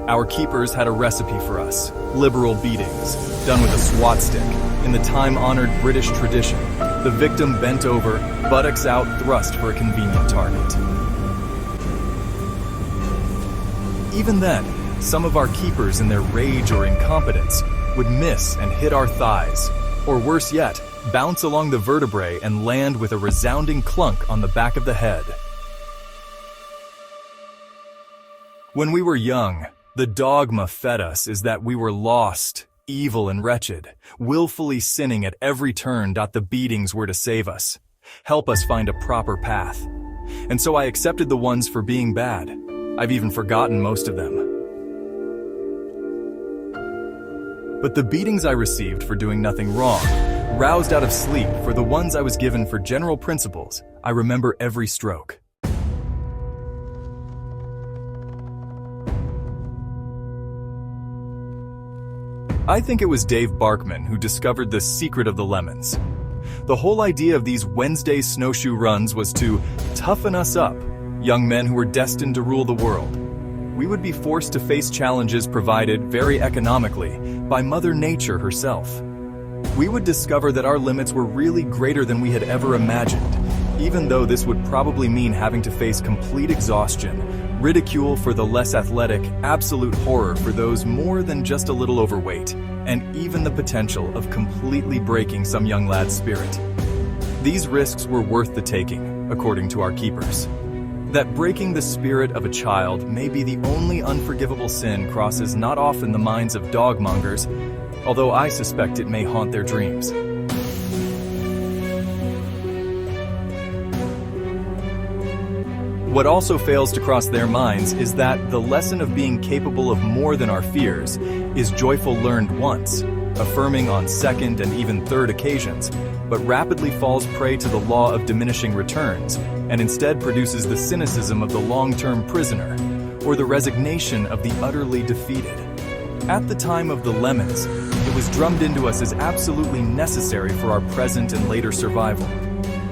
Speaker 3: Our keepers had a recipe for us, liberal beatings, done with a SWAT stick, in the time-honored British tradition. The victim bent over, buttocks out, thrust for a convenient target. Even then, some of our keepers in their rage or incompetence would miss and hit our thighs, or worse yet, bounce along the vertebrae and land with a resounding clunk on the back of the head. When we were young, the dogma fed us is that we were lost, evil and wretched, willfully sinning at every turn. The beatings were to save us, help us find a proper path. And so I accepted the ones for being bad. I've even forgotten most of them. But the beatings I received for doing nothing wrong, roused out of sleep for the ones I was given for general principles, I remember every stroke. I think it was Dave Barkman who discovered the secret of the lemons. The whole idea of these Wednesday snowshoe runs was to toughen us up, young men who were destined to rule the world. We would be forced to face challenges provided, very economically, by Mother Nature herself. We would discover that our limits were really greater than we had ever imagined, even though this would probably mean having to face complete exhaustion, ridicule for the less athletic, absolute horror for those more than just a little overweight, and even the potential of completely breaking some young lad's spirit. These risks were worth the taking, according to our keepers. That breaking the spirit of a child may be the only unforgivable sin crosses not often the minds of dogmongers, although I suspect it may haunt their dreams. What also fails to cross their minds is that the lesson of being capable of more than our fears is joyful learned once, affirming on second and even third occasions, but rapidly falls prey to the law of diminishing returns, and instead produces the cynicism of the long-term prisoner, or the resignation of the utterly defeated. At the time of the lemons, it was drummed into us as absolutely necessary for our present and later survival.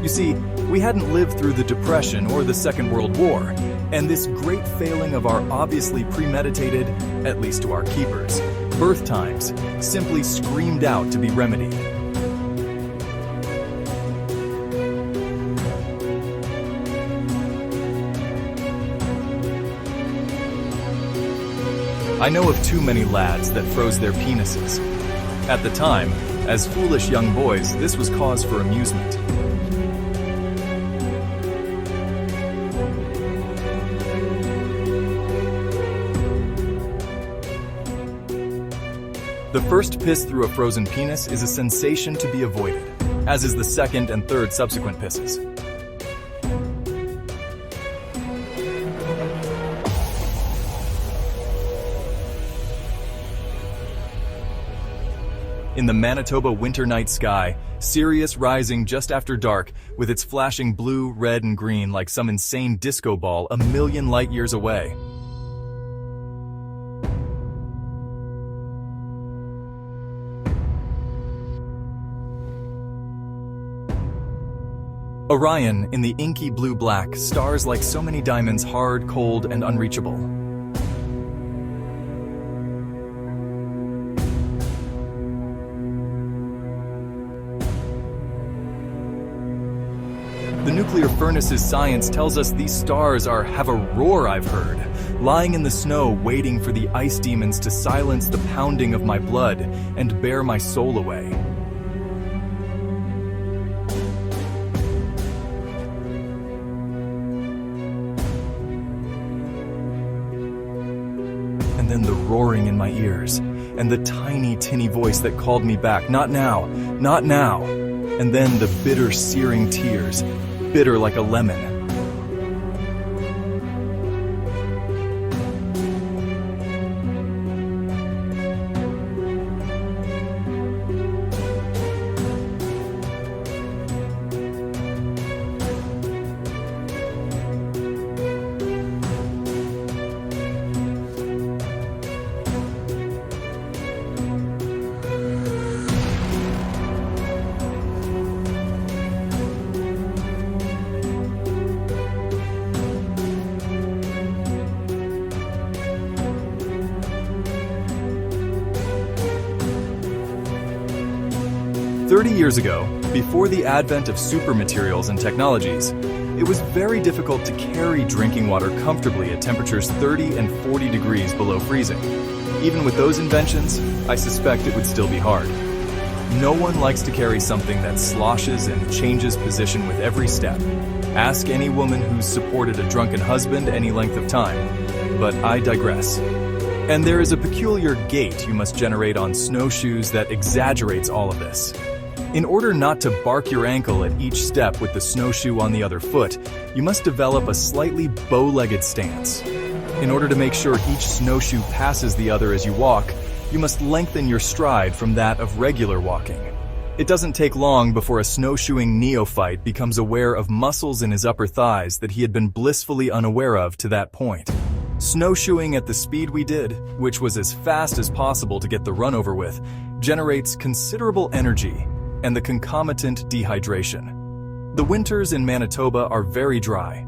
Speaker 3: You see, we hadn't lived through the Depression or the Second World War, and this great failing of our obviously premeditated, at least to our keepers, birth times simply screamed out to be remedied. I know of too many lads that froze their penises. At the time, as foolish young boys, this was cause for amusement. The first piss through a frozen penis is a sensation to be avoided, as is the second and third subsequent pisses. In the Manitoba winter night sky, Sirius rising just after dark, with its flashing blue, red, and green like some insane disco ball a million light years away. Orion, in the inky blue-black, stars like so many diamonds, hard, cold, and unreachable. The nuclear furnaces science tells us these stars have a roar, I've heard, lying in the snow waiting for the ice demons to silence the pounding of my blood and bear my soul away. And then the roaring in my ears, and the tiny, tinny voice that called me back, not now, not now. And then the bitter, searing tears, bitter like a lemon. Years ago, before the advent of super materials and technologies, it was very difficult to carry drinking water comfortably at temperatures 30 and 40 degrees below freezing. Even with those inventions, I suspect it would still be hard. No one likes to carry something that sloshes and changes position with every step. Ask any woman who's supported a drunken husband any length of time. But I digress. And there is a peculiar gait you must generate on snowshoes that exaggerates all of this. In order not to bark your ankle at each step with the snowshoe on the other foot, you must develop a slightly bow-legged stance. In order to make sure each snowshoe passes the other as you walk, you must lengthen your stride from that of regular walking. It doesn't take long before a snowshoeing neophyte becomes aware of muscles in his upper thighs that he had been blissfully unaware of to that point. Snowshoeing at the speed we did, which was as fast as possible to get the run over with, generates considerable energy and the concomitant dehydration. The winters in Manitoba are very dry.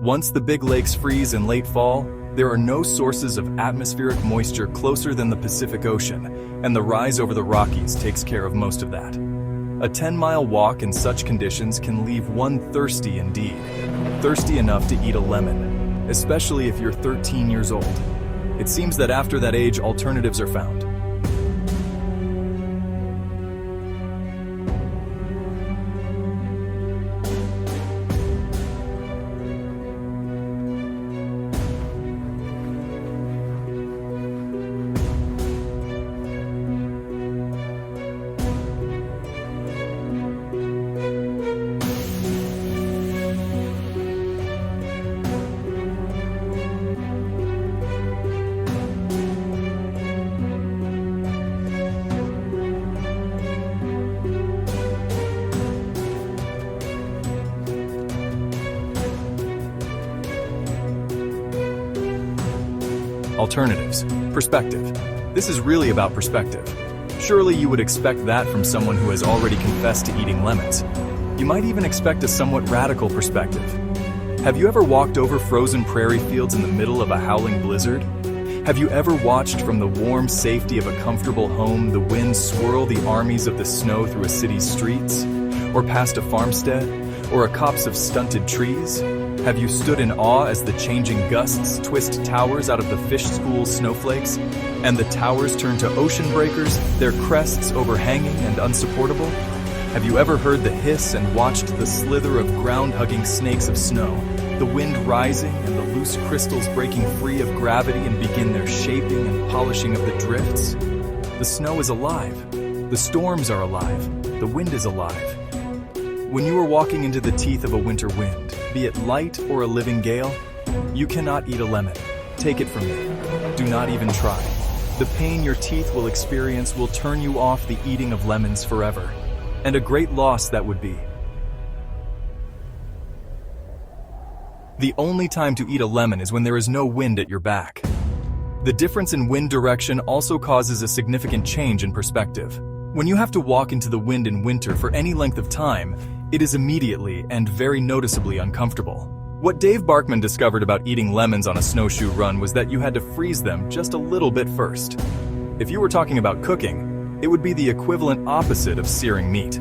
Speaker 3: Once the big lakes freeze in late fall, there are no sources of atmospheric moisture closer than the Pacific Ocean, and the rise over the Rockies takes care of most of that. A 10-mile walk in such conditions can leave one thirsty indeed. Thirsty enough to eat a lemon, especially if you're 13 years old. It seems that after that age, alternatives are found. Alternatives. Perspective. This is really about perspective. Surely you would expect that from someone who has already confessed to eating lemons. You might even expect a somewhat radical perspective. Have you ever walked over frozen prairie fields in the middle of a howling blizzard? Have you ever watched from the warm safety of a comfortable home the wind swirl the armies of the snow through a city's streets? Or past a farmstead? Or a copse of stunted trees? Have you stood in awe as the changing gusts twist towers out of the fish school snowflakes, and the towers turn to ocean breakers, their crests overhanging and unsupportable? Have you ever heard the hiss and watched the slither of ground-hugging snakes of snow, the wind rising and the loose crystals breaking free of gravity and begin their shaping and polishing of the drifts? The snow is alive. The storms are alive. The wind is alive. When you are walking into the teeth of a winter wind, be it light or a living gale, you cannot eat a lemon. Take it from me. Do not even try. The pain your teeth will experience will turn you off the eating of lemons forever. And a great loss that would be. The only time to eat a lemon is when there is no wind at your back. The difference in wind direction also causes a significant change in perspective. When you have to walk into the wind in winter for any length of time, it is immediately and very noticeably uncomfortable. What Dave Barkman discovered about eating lemons on a snowshoe run was that you had to freeze them just a little bit first. If you were talking about cooking, it would be the equivalent opposite of searing meat.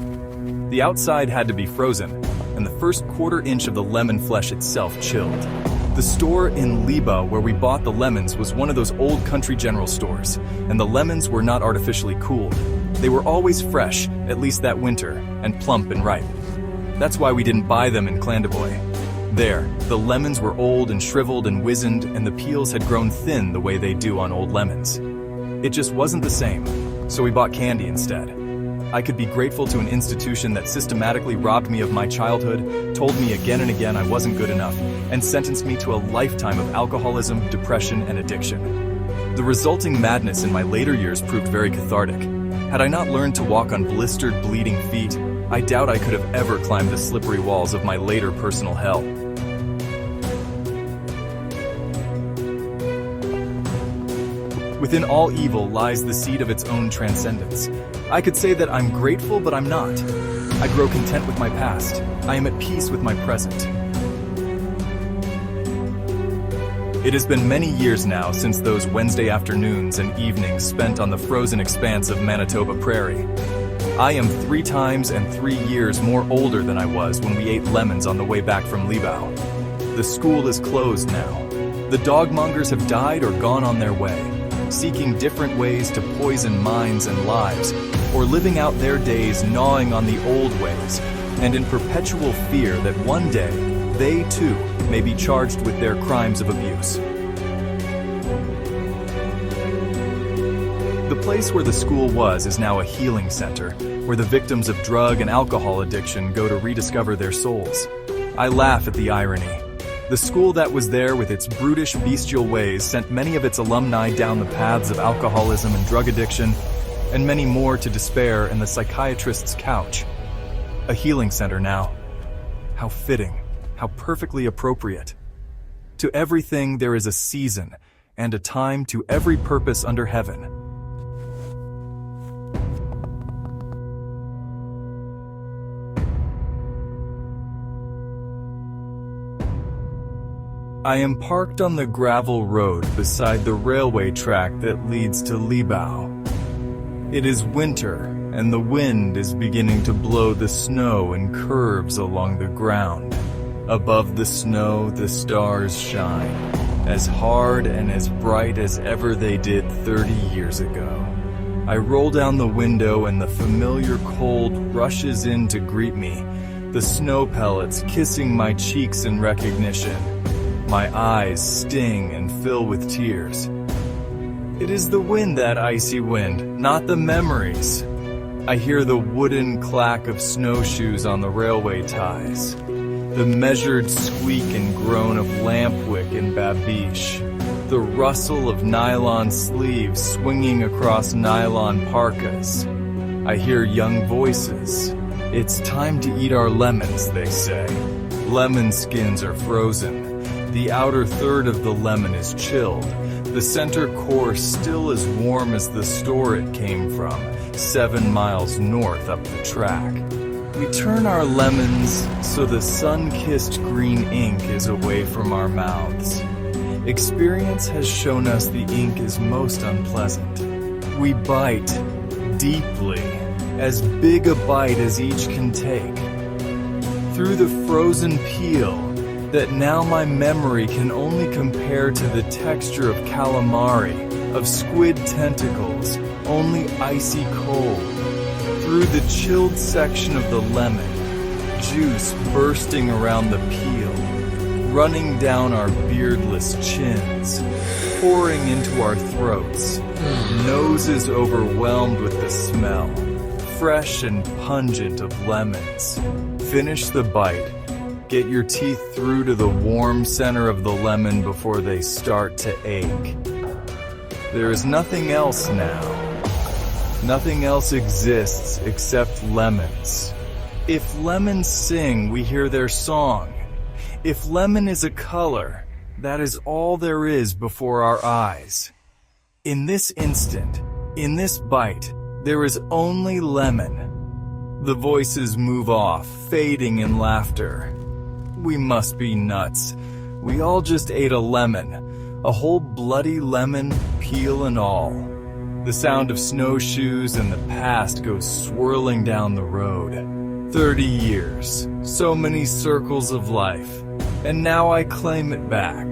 Speaker 3: The outside had to be frozen, and the first quarter-inch of the lemon flesh itself chilled. The store in Liba where we bought the lemons was one of those old country general stores, and the lemons were not artificially cooled. They were always fresh, at least that winter, and plump and ripe. That's why we didn't buy them in Clandeboye. There, the lemons were old and shriveled and wizened, and the peels had grown thin the way they do on old lemons. It just wasn't the same, so we bought candy instead. I could be grateful to an institution that systematically robbed me of my childhood, told me again and again I wasn't good enough, and sentenced me to a lifetime of alcoholism, depression, and addiction. The resulting madness in my later years proved very cathartic. Had I not learned to walk on blistered, bleeding feet, I doubt I could have ever climbed the slippery walls of my later personal hell. Within all evil lies the seed of its own transcendence. I could say that I'm grateful, but I'm not. I grow content with my past. I am at peace with my present. It has been many years now since those Wednesday afternoons and evenings spent on the frozen expanse of Manitoba Prairie. I am 3 times and 3 years more older than I was when we ate lemons on the way back from Libau. The school is closed now. The dogmongers have died or gone on their way, seeking different ways to poison minds and lives, or living out their days gnawing on the old ways, and in perpetual fear that one day, they too may be charged with their crimes of abuse. The place where the school was is now a healing center, where the victims of drug and alcohol addiction go to rediscover their souls. I laugh at the irony. The school that was there with its brutish, bestial ways sent many of its alumni down the paths of alcoholism and drug addiction, and many more to despair and the psychiatrist's couch. A healing center now. How fitting, how perfectly appropriate. To everything there is a season, and a time to every purpose under heaven. I am parked on the gravel road beside the railway track that leads to Libau. It is winter, and the wind is beginning to blow the snow in curves along the ground. Above the snow, the stars shine, as hard and as bright as ever they did 30 years ago. I roll down the window and the familiar cold rushes in to greet me, the snow pellets kissing my cheeks in recognition. My eyes sting and fill with tears. It is the wind, that icy wind, not the memories. I hear the wooden clack of snowshoes on the railway ties, the measured squeak and groan of lampwick and babiche, the rustle of nylon sleeves swinging across nylon parkas. I hear young voices. It's time to eat our lemons, they say. Lemon skins are frozen. The outer third of the lemon is chilled. The center core still as warm as the store it came from, 7 miles north up the track. We turn our lemons so the sun-kissed green ink is away from our mouths. Experience has shown us the ink is most unpleasant. We bite deeply, as big a bite as each can take. Through the frozen peel, that now my memory can only compare to the texture of calamari, of squid tentacles, only icy cold. Through the chilled section of the lemon, juice bursting around the peel, running down our beardless chins, pouring into our throats, noses overwhelmed with the smell, fresh and pungent of lemons. Finish the bite. Get your teeth through to the warm center of the lemon before they start to ache. There is nothing else now. Nothing else exists except lemons. If lemons sing, we hear their song. If lemon is a color, that is all there is before our eyes. In this instant, in this bite, there is only lemon. The voices move off, fading in laughter. We must be nuts. We all just ate a lemon, a whole bloody lemon, peel and all. The sound of snowshoes and the past goes swirling down the road. 30 years, so many circles of life, and now I claim it back.